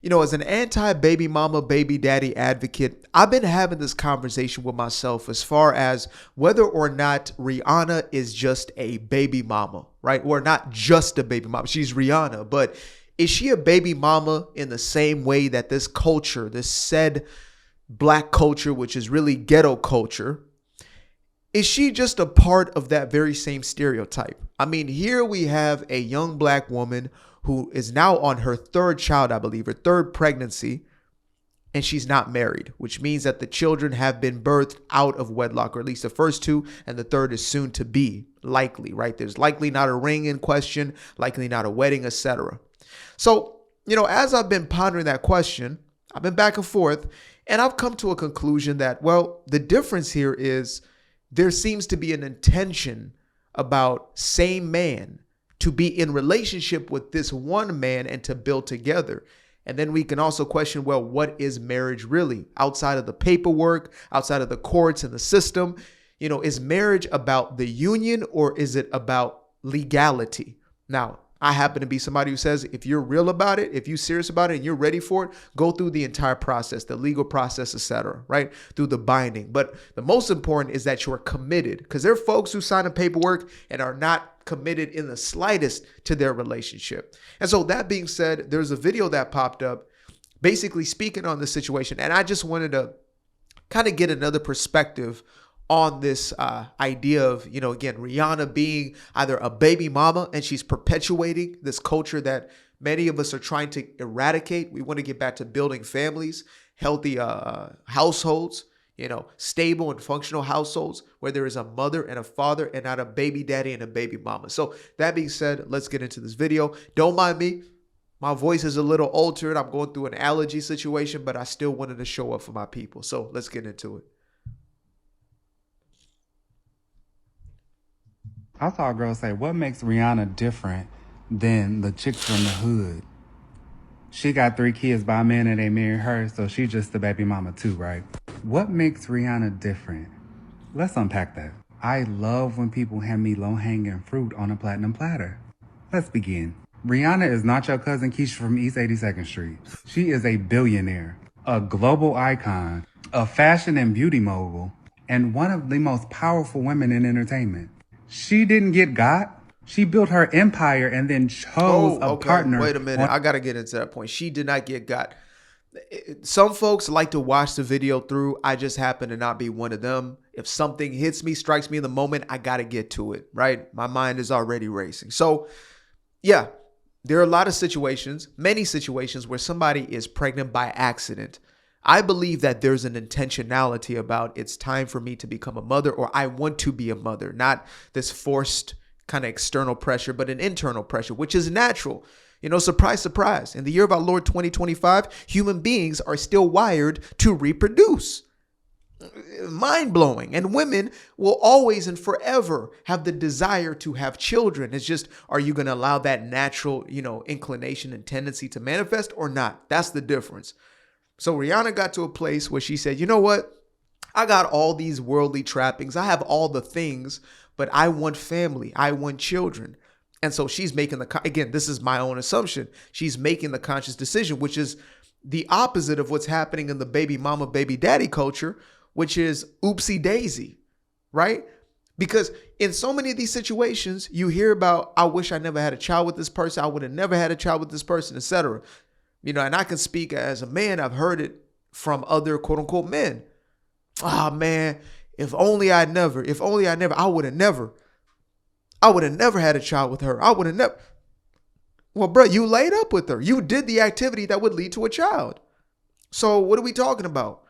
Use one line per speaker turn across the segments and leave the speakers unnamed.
As an anti-baby mama, baby daddy advocate, I've been having this conversation with myself as far as whether or not Rihanna is just a baby mama, right? Or not just a baby mama. She's Rihanna, but is she a baby mama in the same way that this culture, this said black culture, which is really ghetto culture, is she just a part of that very same stereotype? I mean, here we have a young black woman who is now on her third child, I believe, her third pregnancy, and she's not married, which means that the children have been birthed out of wedlock, or at least the first two, and the third is soon to be, likely, right? There's likely not a ring in question, likely not a wedding, etc. So, as I've been pondering that question, I've been back and forth, and I've come to a conclusion that, well, the difference here is there seems to be an intention about same man to be in relationship with this one man and to build together. And then we can also question, well, what is marriage really? Outside of the paperwork, outside of the courts and the system, is marriage about the union or is it about legality? Now, I happen to be somebody who says, if you're real about it, if you're serious about it and you're ready for it, go through the entire process, the legal process, etc., right? Through the binding. But the most important is that you're committed, because there are folks who sign a paperwork and are not committed in the slightest to their relationship. And so that being said, there's a video that popped up basically speaking on this situation. And I just wanted to kind of get another perspective on this idea of, again, Rihanna being either a baby mama and she's perpetuating this culture that many of us are trying to eradicate. We want to get back to building families, healthy households, stable and functional households where there is a mother and a father and not a baby daddy and a baby mama. So that being said, let's get into this video. Don't mind me. My voice is a little altered. I'm going through an allergy situation, but I still wanted to show up for my people. So let's get into it.
I saw a girl say, what makes Rihanna different than the chicks from the hood? She got 3 kids by a man and they married her, so she's just the baby mama too, right? What makes Rihanna different? Let's unpack that. I love when people hand me low-hanging fruit on a platinum platter. Let's begin. Rihanna is not your cousin Keisha from East 82nd Street. She is a billionaire, a global icon, a fashion and beauty mogul, and one of the most powerful women in entertainment. She didn't get got. She built her empire and then chose a partner.
Wait a minute. I got to get into that point. She did not get got. Some folks like to watch the video through. I just happen to not be one of them. If something hits me, strikes me in the moment, I got to get to it, right? My mind is already racing. So, yeah, there are a lot of situations, many situations where somebody is pregnant by accident. I believe that there's an intentionality about it's time for me to become a mother, or I want to be a mother, not this forced kind of external pressure, but an internal pressure, which is natural. Surprise, surprise. In the year of our Lord 2025, human beings are still wired to reproduce. Mind blowing. And women will always and forever have the desire to have children. It's just, are you going to allow that natural, inclination and tendency to manifest or not? That's the difference. So Rihanna got to a place where she said, you know what? I got all these worldly trappings. I have all the things, but I want family. I want children. And so she's making again, this is my own assumption. She's making the conscious decision, which is the opposite of what's happening in the baby mama, baby daddy culture, which is oopsie daisy, right? Because in so many of these situations, you hear about, I wish I never had a child with this person. I would have never had a child with this person, etc. And I can speak as a man. I've heard it from other quote unquote men. Ah, man, if only I would have never had a child with her. I would have never. Well, bro, you laid up with her. You did the activity that would lead to a child. So what are we talking about?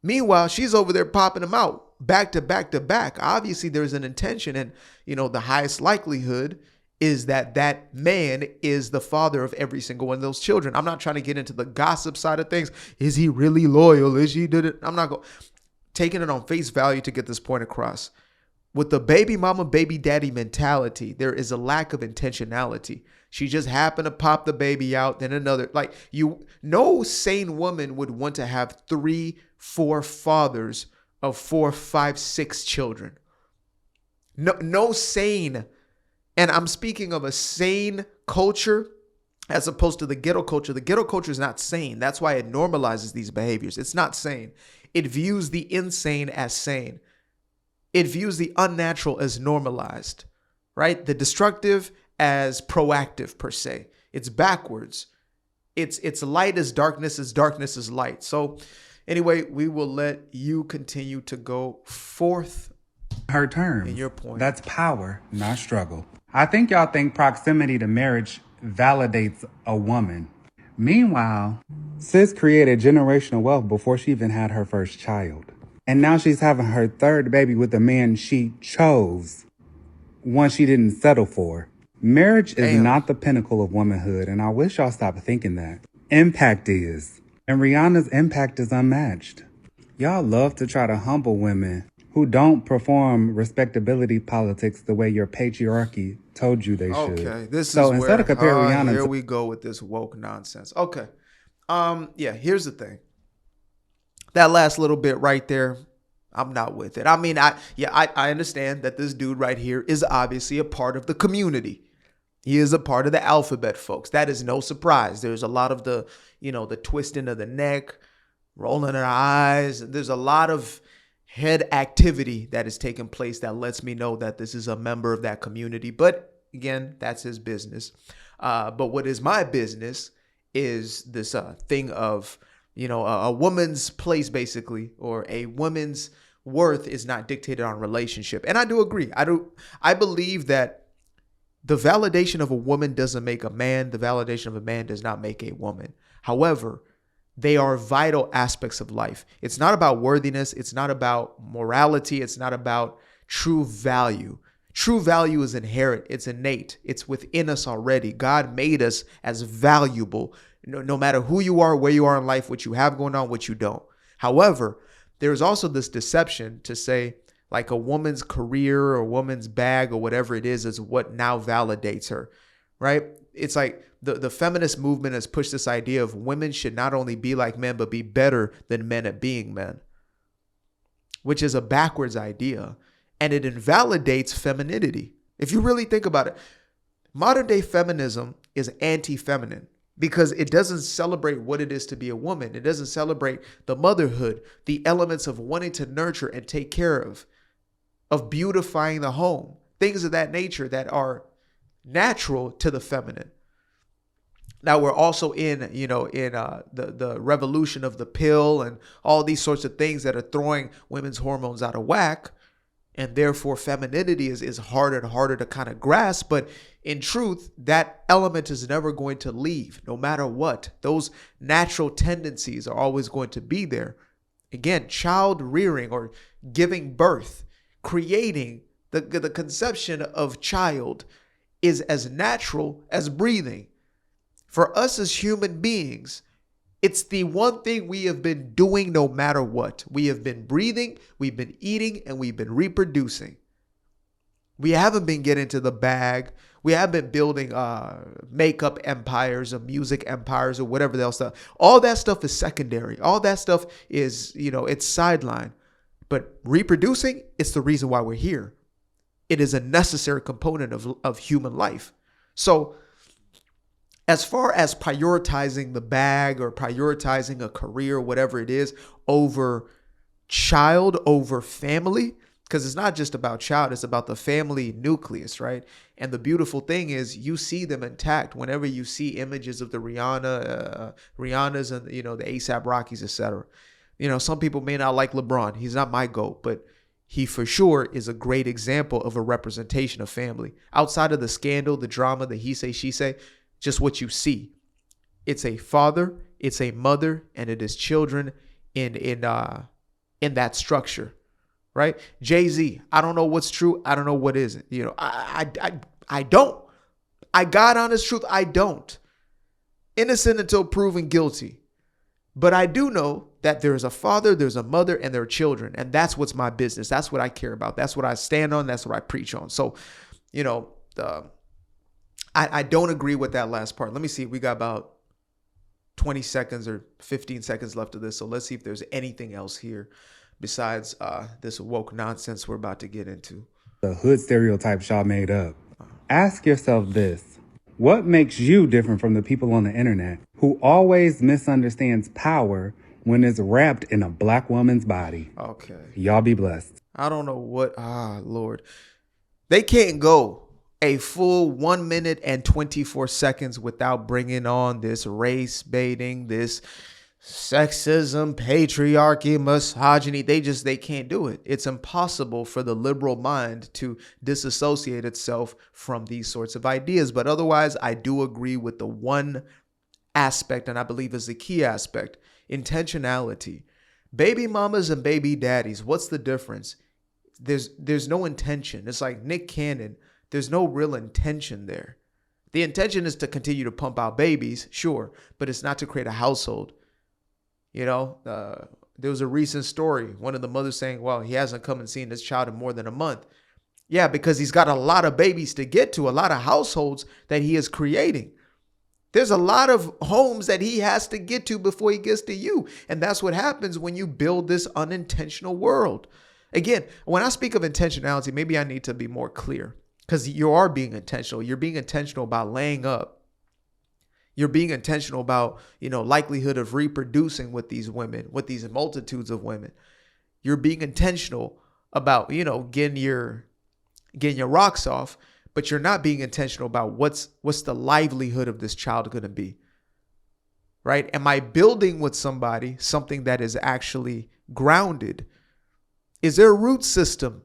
Meanwhile, she's over there popping them out back to back to back. Obviously, there's an intention, and the highest likelihood is that man is the father of every single one of those children. I'm not trying to get into the gossip side of things. Is he really loyal? Is he did it? I'm not taking it on face value to get this point across. With the baby mama, baby daddy mentality, there is a lack of intentionality. She just happened to pop the baby out, then another. No sane woman would want to have 3, 4 fathers of 4, 5, 6 children. No sane. And I'm speaking of a sane culture as opposed to the ghetto culture. The ghetto culture is not sane. That's why it normalizes these behaviors. It's not sane. It views the insane as sane. It views the unnatural as normalized, right? The destructive as proactive per se. It's backwards. It's light as darkness is light. So anyway, we will let you continue to go forth
her terms.
in your point.
That's power, not struggle. I think y'all think proximity to marriage validates a woman. Meanwhile, sis created generational wealth before she even had her first child. And now she's having her third baby with a man she chose, one she didn't settle for. Marriage is not the pinnacle of womanhood, and I wish y'all stopped thinking that. Impact is. And Rihanna's impact is unmatched. Y'all love to try to humble women who don't perform respectability politics the way your patriarchy told you they should.
Okay, this
so
is
instead
where,
of comparing Rihanna
here we go with this woke nonsense. Okay, yeah, here's the thing. That last little bit right there, I'm not with it. I mean, I understand that this dude right here is obviously a part of the community. He is a part of the alphabet, folks. That is no surprise. There's a lot of the, the twisting of the neck, rolling our eyes. There's a lot of head activity that is taking place that lets me know that this is a member of that community. But again, that's his business. But what is my business is this thing of, a woman's place, basically, or a woman's worth is not dictated on relationship. And I do agree. I believe that the validation of a woman doesn't make a man. The validation of a man does not make a woman. However, they are vital aspects of life. It's not about worthiness. It's not about morality. It's not about true value. True value is inherent. It's innate. It's within us already. God made us as valuable, no matter who you are, where you are in life, what you have going on, what you don't. However, there's also this deception to say, like, a woman's career or a woman's bag or whatever it is what now validates her, right? It's like the feminist movement has pushed this idea of women should not only be like men, but be better than men at being men, which is a backwards idea. And it invalidates femininity. If you really think about it, modern day feminism is anti-feminine because it doesn't celebrate what it is to be a woman. It doesn't celebrate the motherhood, the elements of wanting to nurture and take care of beautifying the home, things of that nature that are natural to the feminine. Now we're also in the revolution of the pill and all these sorts of things that are throwing women's hormones out of whack. And therefore femininity is harder and harder to kind of grasp. But in truth, that element is never going to leave no matter what. Those natural tendencies are always going to be there. Again, child rearing or giving birth, creating the conception of child is as natural as breathing. For us as human beings, it's the one thing we have been doing no matter what. We have been breathing, we've been eating, and we've been reproducing. We haven't been getting to the bag. We haven't been building makeup empires or music empires or whatever else stuff. All that stuff is secondary. All that stuff is, it's sideline. But reproducing, it's the reason why we're here. It is a necessary component of human life. So as far as prioritizing the bag or prioritizing a career, whatever it is, over child, over family, because it's not just about child, it's about the family nucleus, right? And the beautiful thing is you see them intact whenever you see images of the Rihannas and, the ASAP Rockies, etc. Some people may not like LeBron. He's not my GOAT, but he for sure is a great example of a representation of family. Outside of the scandal, the drama, the he say, she say, just what you see. It's a father, it's a mother, and it is children in that structure, right? Jay-Z, I don't know what's true. I don't know what isn't. I don't. I got honest truth. I don't. Innocent until proven guilty. But I do know that there's a father, there's a mother, and there are children. And that's what's my business. That's what I care about. That's what I stand on. That's what I preach on. So, I don't agree with that last part. Let me see. We got about 20 seconds or 15 seconds left of this. So let's see if there's anything else here besides this woke nonsense we're about to get into.
The hood stereotypes y'all made up. Ask yourself this. What makes you different from the people on the internet who always misunderstands power when it's wrapped in a black woman's body?
Okay.
Y'all be blessed.
I don't know what, Lord. They can't go a full 1 minute and 24 seconds without bringing on this race baiting, this sexism, patriarchy, misogyny. They can't do it. It's impossible for the liberal mind to disassociate itself from these sorts of ideas. But otherwise, I do agree with the one aspect, and I believe is the key aspect: intentionality. Baby mamas and baby daddies, what's the difference? There's no intention. It's like Nick Cannon. There's no real intention there. The intention is to continue to pump out babies, sure, but it's not to create a household. You know, there was a recent story, one of the mothers saying, well, he hasn't come and seen his child in more than a month. Yeah, because he's got a lot of babies to get to, a lot of households that he is creating. There's a lot of homes that he has to get to before he gets to you. And that's what happens when you build this unintentional world. Again, when I speak of intentionality, maybe I need to be more clear, because you are being intentional. You're being intentional about laying up. You're being intentional about, likelihood of reproducing with these women, with these multitudes of women. You're being intentional about, getting your rocks off, but you're not being intentional about what's the livelihood of this child going to be, right? Am I building with somebody something that is actually grounded? Is there a root system?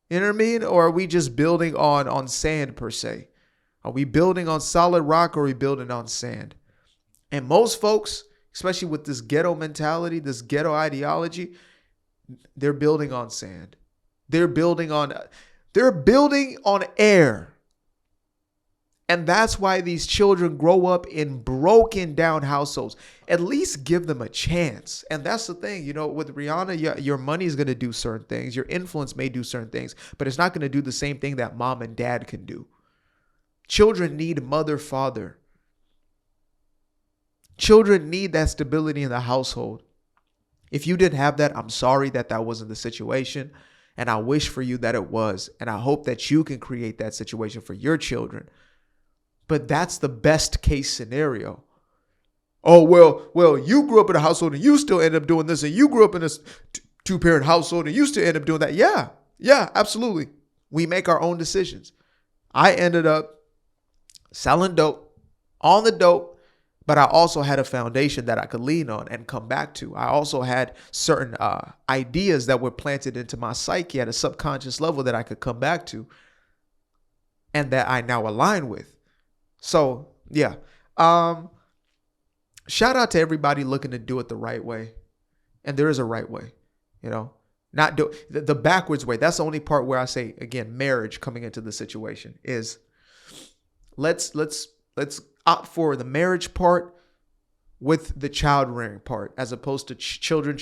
You know what I mean? Or are we just building on sand per se? Are we building on solid rock, or are we building on sand? And most folks, especially with this ghetto mentality, this ghetto ideology, they're building on sand. They're building on air. And that's why these children grow up in broken down households. At least give them a chance. And that's the thing, with Rihanna, your money is going to do certain things. Your influence may do certain things, but it's not going to do the same thing that mom and dad can do. Children need mother, father. Children need that stability in the household. If you didn't have that, I'm sorry that wasn't the situation. And I wish for you that it was. And I hope that you can create that situation for your children. But that's the best case scenario. Oh, well, you grew up in a household and you still end up doing this. And you grew up in a two-parent household and you still end up doing that. Yeah, absolutely. We make our own decisions. I ended up selling dope, on the dope, but I also had a foundation that I could lean on and come back to. I also had certain ideas that were planted into my psyche at a subconscious level that I could come back to and that I now align with. So, yeah. Shout out to everybody looking to do it the right way. And there is a right way, not do the backwards way. That's the only part where I say, again, marriage coming into the situation is let's opt for the marriage part with the child rearing part, as opposed to children,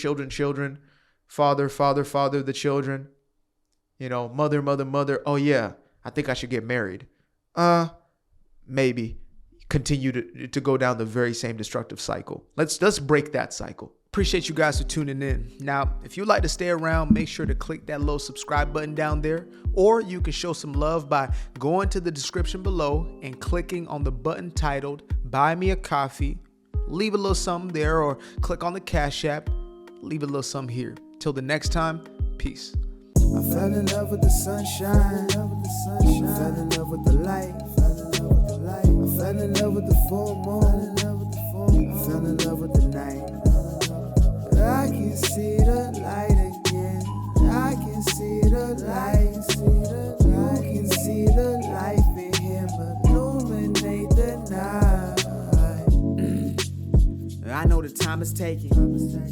father, the children, mother. Oh yeah, I think I should get married. Maybe continue to go down the very same destructive cycle. Let's break that cycle. Appreciate you guys for tuning in. Now, if you'd like to stay around, make sure to click that little subscribe button down there, or you can show some love by going to the description below and clicking on the button titled Buy Me a Coffee. Leave a little something there, or click on the Cash App. Leave a little something here. Till the next time, peace.
I fell in love with the sunshine. I fell in love with the light. I fell in love with the full moon. I fell in love with the night. I can see the light again. I can see the light. You can see the life in him illuminate the night. I know the time is taking.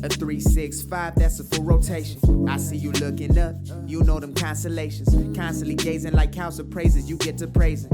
A 365, that's a full rotation. I see you looking up. You know them constellations. Constantly gazing like house of praises. You get to praising.